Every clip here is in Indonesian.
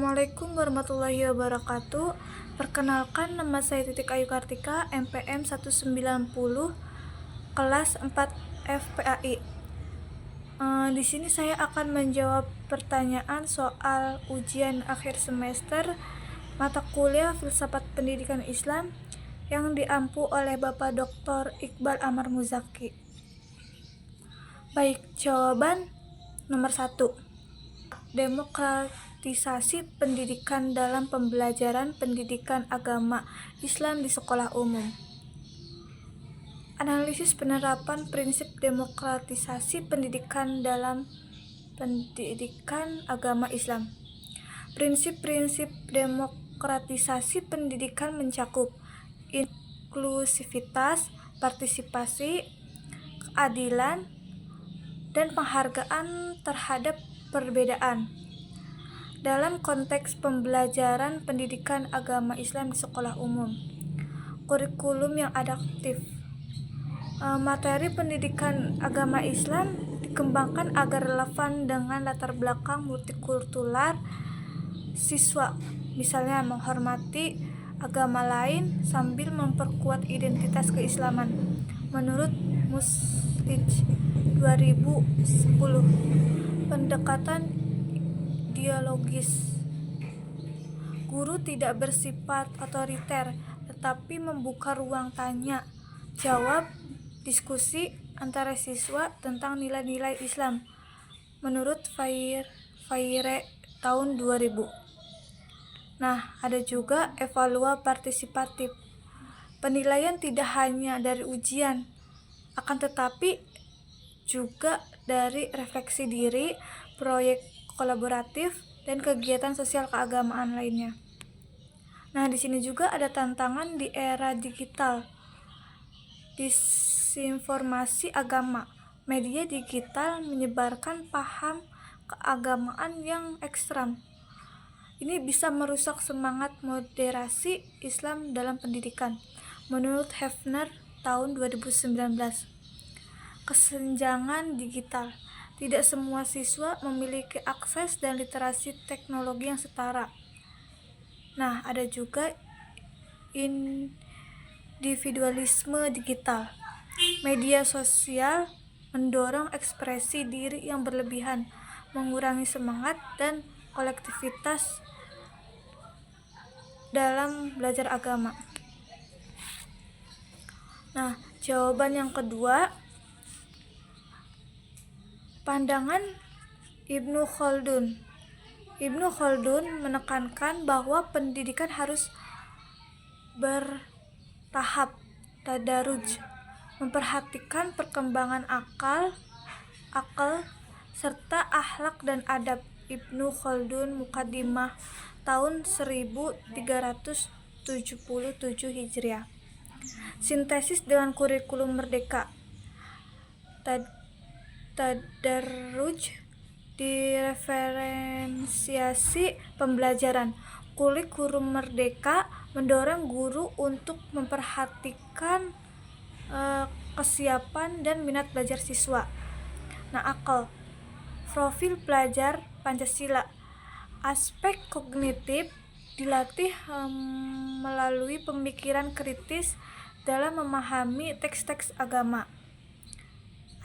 Assalamualaikum warahmatullahi wabarakatuh. Perkenalkan, nama saya Titik Ayu Kartika, MPM 190, kelas 4 FPAI. Di sini saya akan menjawab pertanyaan soal ujian akhir semester mata kuliah Filsafat Pendidikan Islam yang diampu oleh Bapak Dr. Iqbal Amar Muzaki. Baik, jawaban nomor 1. Demokratisasi pendidikan dalam pembelajaran pendidikan agama Islam di sekolah umum. Analisis penerapan prinsip demokratisasi pendidikan dalam pendidikan agama Islam. Prinsip-prinsip demokratisasi pendidikan mencakup inklusivitas, partisipasi, keadilan, dan penghargaan terhadap perbedaan. Dalam konteks pembelajaran pendidikan agama Islam di sekolah umum, kurikulum yang adaptif. Materi pendidikan agama Islam dikembangkan agar relevan dengan latar belakang multikultural siswa, misalnya menghormati agama lain sambil memperkuat identitas keislaman. Menurut Muslij 2010, pendekatan dialogis. Guru tidak bersifat otoriter, tetapi membuka ruang tanya, jawab, diskusi antara siswa tentang nilai-nilai Islam. Menurut Faire tahun 2000. Nah, ada juga evaluasi partisipatif. Penilaian tidak hanya dari ujian, akan tetapi juga dari refleksi diri, proyek kolaboratif, dan kegiatan sosial keagamaan lainnya. Nah, di sini juga ada tantangan di era digital. Disinformasi agama. Media digital menyebarkan paham keagamaan yang ekstrem. Ini bisa merusak semangat moderasi Islam dalam pendidikan. Menurut Hefner tahun 2019. Kesenjangan digital. Tidak semua siswa memiliki akses dan literasi teknologi yang setara. Nah, ada juga individualisme digital. Media sosial mendorong ekspresi diri yang berlebihan, mengurangi semangat dan kolektivitas dalam belajar agama. Nah, jawaban yang kedua, pandangan Ibnu Khaldun. Ibnu Khaldun menekankan bahwa pendidikan harus bertahap, tadaruj, memperhatikan perkembangan akal, serta akhlak dan adab. Ibnu Khaldun Muqaddimah tahun 1377 Hijriah. Sintesis dengan kurikulum merdeka. Tadarruj diferensiasi pembelajaran. Kurikulum merdeka mendorong guru untuk memperhatikan kesiapan dan minat belajar siswa. Nah, akal. Profil pelajar Pancasila. Aspek kognitif dilatih melalui pemikiran kritis dalam memahami teks-teks agama.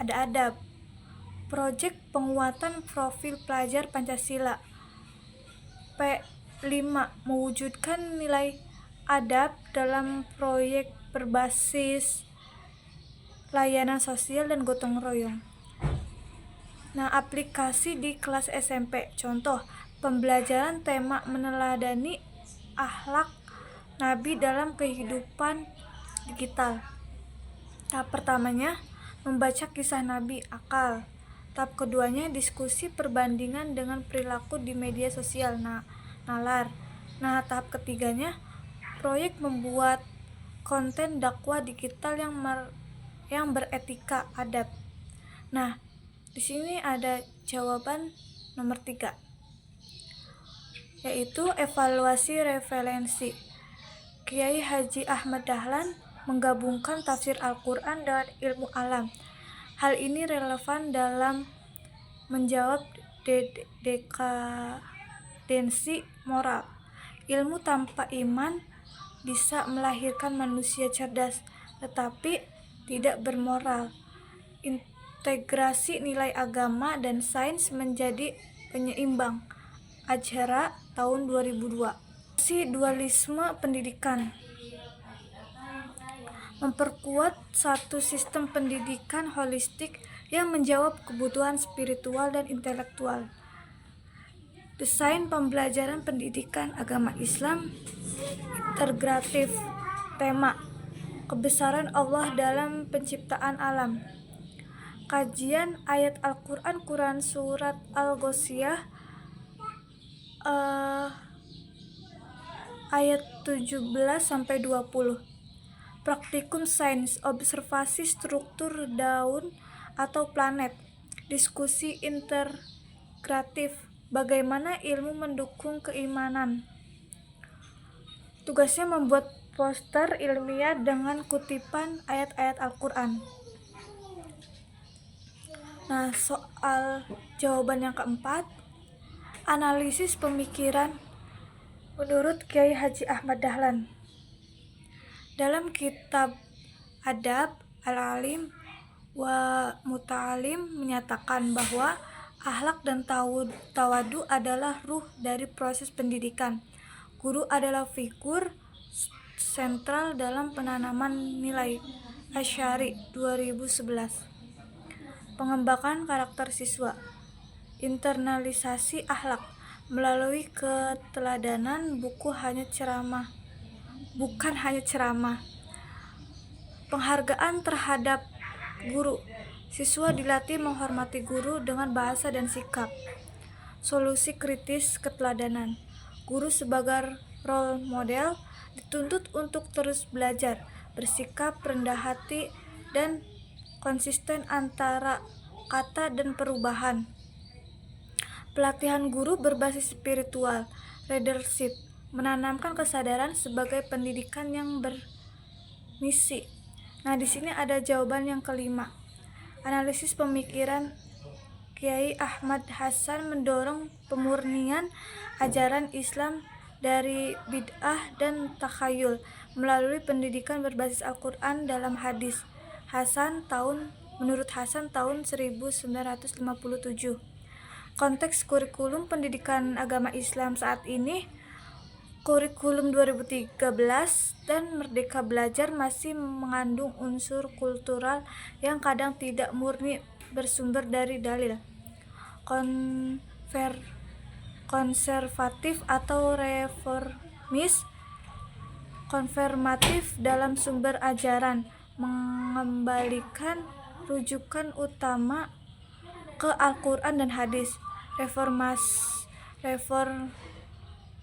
Ada adab. Proyek penguatan profil pelajar Pancasila. P5. Mewujudkan nilai adab dalam proyek berbasis layanan sosial dan gotong royong. Nah, aplikasi di kelas SMP. Contoh, pembelajaran tema meneladani akhlak Nabi dalam kehidupan digital. Tahap pertamanya, membaca kisah Nabi, akal. Tahap keduanya, diskusi perbandingan dengan perilaku di media sosial, nalar. Nah, tahap ketiganya, proyek membuat konten dakwah digital yang beretika, adab. Nah, di sini ada jawaban nomor 3, yaitu evaluasi referensi. Kiai Haji Ahmad Dahlan menggabungkan tafsir Al-Quran dengan ilmu alam. Hal ini relevan dalam menjawab dekadensi moral. Ilmu tanpa iman bisa melahirkan manusia cerdas, tetapi tidak bermoral. Integrasi nilai agama dan sains menjadi penyeimbang. Azhara tahun 2002. Dualisme pendidikan memperkuat satu sistem pendidikan holistik yang menjawab kebutuhan spiritual dan intelektual. Desain pembelajaran pendidikan agama Islam integratif. Tema: kebesaran Allah dalam penciptaan alam. Kajian ayat Al-Quran Quran Surat Al-Ghasyiyah ayat 17-20. Praktikum sains, observasi struktur daun atau planet. Diskusi integratif, bagaimana ilmu mendukung keimanan. Tugasnya membuat poster ilmiah dengan kutipan ayat-ayat Al-Quran. Nah, soal jawaban yang keempat, analisis pemikiran menurut Kiai Haji Ahmad Dahlan. Dalam kitab Adab Al-Alim wa Muta'alim menyatakan bahwa akhlak dan tawadu adalah ruh dari proses pendidikan. Guru adalah figur sentral dalam penanaman nilai. Asy'ari 2011. Pengembangan karakter siswa. Internalisasi akhlak melalui keteladanan bukan hanya ceramah. Penghargaan terhadap guru. Siswa dilatih menghormati guru dengan bahasa dan sikap. Solusi kritis keteladanan. Guru sebagai role model dituntut untuk terus belajar, bersikap rendah hati dan konsisten antara kata dan perubahan. Pelatihan guru berbasis spiritual, leadership, menanamkan kesadaran sebagai pendidikan yang bermisi. Nah, di sini ada jawaban yang kelima. Analisis pemikiran Kiai Ahmad Hasan mendorong pemurnian ajaran Islam dari bid'ah dan takhayul melalui pendidikan berbasis Al-Quran dalam hadis. Menurut Hasan tahun 1957. Konteks kurikulum pendidikan agama Islam saat ini, kurikulum 2013 dan Merdeka Belajar masih mengandung unsur kultural yang kadang tidak murni bersumber dari dalil. Konservatif atau reformis, konfirmatif dalam sumber ajaran, mengembalikan rujukan utama ke Al-Quran dan hadis.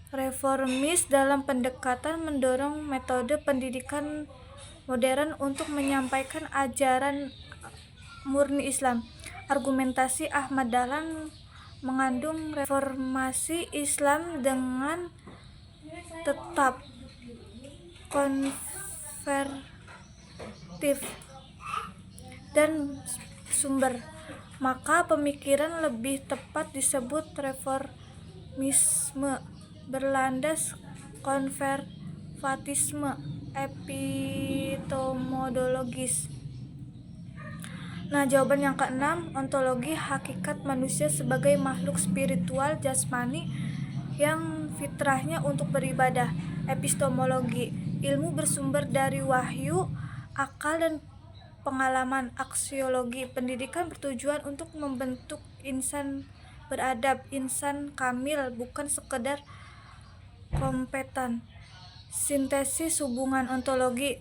Reformis dalam pendekatan mendorong metode pendidikan modern untuk menyampaikan ajaran murni Islam. Argumentasi Ahmad Dahlan mengandung reformasi Islam dengan tetap konservatif dan sumber, maka pemikiran lebih tepat disebut reformisme berlandas konservatisme epistemologis. Nah, jawaban yang keenam, ontologi hakikat manusia sebagai makhluk spiritual jasmani yang fitrahnya untuk beribadah. Epistemologi, ilmu bersumber dari wahyu, akal dan pengalaman. Aksiologi, pendidikan bertujuan untuk membentuk insan beradab, insan kamil, bukan sekedar kompeten. Sintesis hubungan ontologi,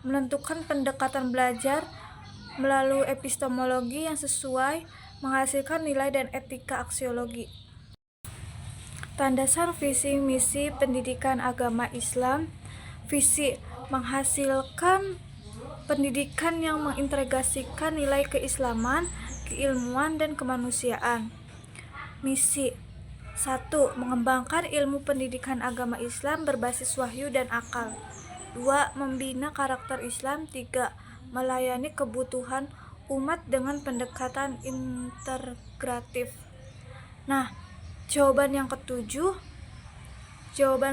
menentukan pendekatan belajar melalui epistemologi yang sesuai, menghasilkan nilai dan etika. Aksiologi, landasan visi misi pendidikan agama Islam. Visi, menghasilkan pendidikan yang mengintegrasikan nilai keislaman, keilmuan, dan kemanusiaan. Misi 1. Mengembangkan ilmu pendidikan agama Islam berbasis wahyu dan akal. 2. Membina karakter Islam. 3. Melayani kebutuhan umat dengan pendekatan integratif. Nah, Jawaban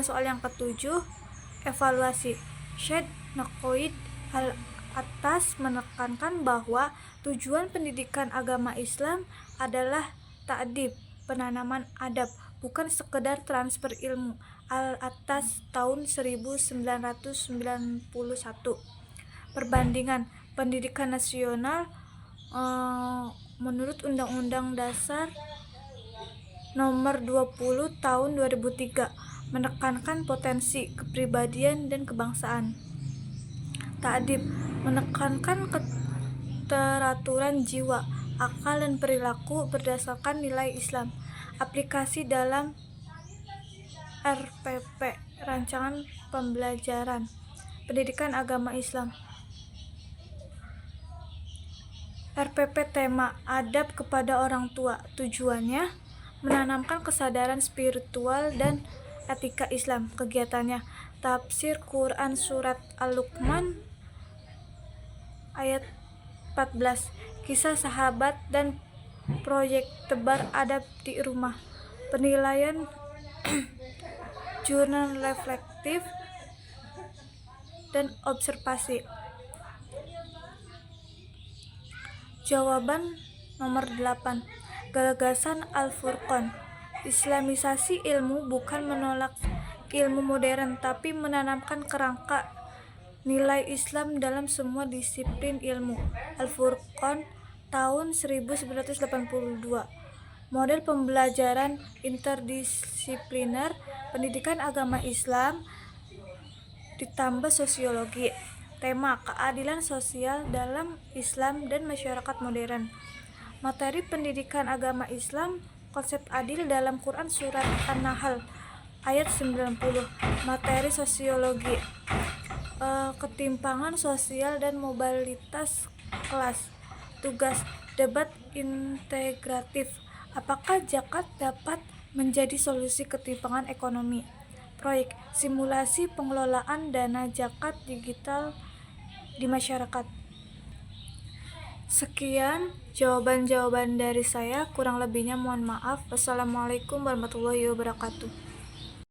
soal yang ketujuh, evaluasi. Syed Naqoid atas menekankan bahwa tujuan pendidikan agama Islam adalah ta'dib, penanaman adab, bukan sekedar transfer ilmu. Al-Atas tahun 1991. Perbandingan pendidikan nasional menurut Undang-Undang Dasar Nomor 20 Tahun 2003 menekankan potensi kepribadian dan kebangsaan. Ta'dib menekankan keteraturan jiwa, akal dan perilaku berdasarkan nilai Islam. Aplikasi dalam RPP, Rancangan Pembelajaran Pendidikan Agama Islam. RPP tema adab kepada orang tua. Tujuannya menanamkan kesadaran spiritual dan etika Islam. Kegiatannya tafsir Quran surat Al-Luqman ayat 14, kisah sahabat dan proyek tebar adab di rumah. Penilaian jurnal reflektif dan observasi. Jawaban nomor 8. Gagasan Al-Furqan. Islamisasi ilmu bukan menolak ilmu modern, tapi menanamkan kerangka nilai Islam dalam semua disiplin ilmu. Al-Furqan tahun 1982. Model pembelajaran interdisipliner pendidikan agama Islam ditambah sosiologi. Tema keadilan sosial dalam Islam dan masyarakat modern. Materi pendidikan agama Islam, konsep adil dalam Quran surat An-Nahl ayat 90. Materi sosiologi, ketimpangan sosial dan mobilitas kelas. Tugas debat integratif. Apakah zakat dapat menjadi solusi ketimpangan ekonomi? Proyek simulasi pengelolaan dana zakat digital di masyarakat. Sekian jawaban-jawaban dari saya, kurang lebihnya mohon maaf. Wassalamualaikum warahmatullahi wabarakatuh.